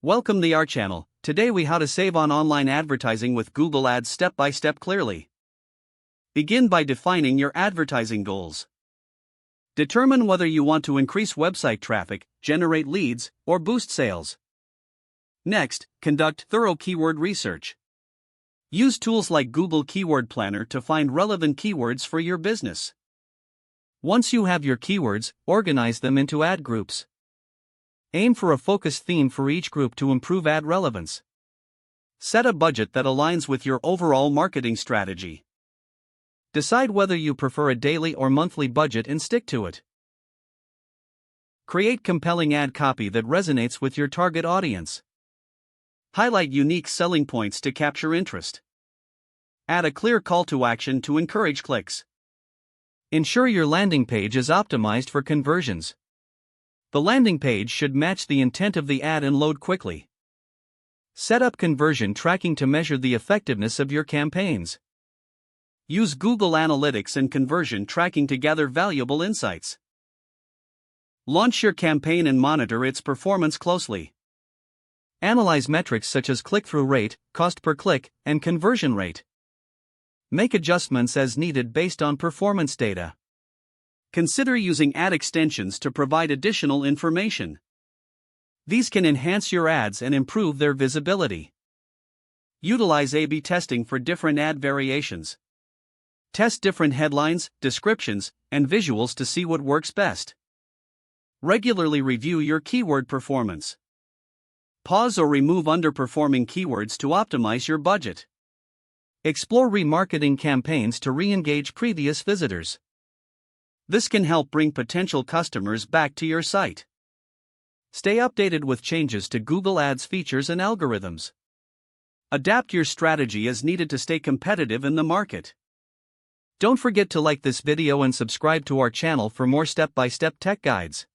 Welcome to our channel. Today we how to save on online advertising with Google Ads step by step clearly. Begin by defining your advertising goals. Determine whether you want to increase website traffic, generate leads, or boost sales. Next, conduct thorough keyword research. Use tools like Google Keyword Planner to find relevant keywords for your business. Once you have your keywords, organize them into ad groups. Aim for a focused theme for each group to improve ad relevance. Set a budget that aligns with your overall marketing strategy. Decide whether you prefer a daily or monthly budget and stick to it. Create compelling ad copy that resonates with your target audience. Highlight unique selling points to capture interest. Add a clear call to action to encourage clicks. Ensure your landing page is optimized for conversions. The landing page should match the intent of the ad and load quickly. Set up conversion tracking to measure the effectiveness of your campaigns. Use Google Analytics and conversion tracking to gather valuable insights. Launch your campaign and monitor its performance closely. Analyze metrics such as click-through rate, cost per click, and conversion rate. Make adjustments as needed based on performance data. Consider using ad extensions to provide additional information. These can enhance your ads and improve their visibility. Utilize A/B testing for different ad variations. Test different headlines, descriptions, and visuals to see what works best. Regularly review your keyword performance. Pause or remove underperforming keywords to optimize your budget. Explore remarketing campaigns to re-engage previous visitors. This can help bring potential customers back to your site. Stay updated with changes to Google Ads features and algorithms. Adapt your strategy as needed to stay competitive in the market. Don't forget to like this video and subscribe to our channel for more step-by-step tech guides.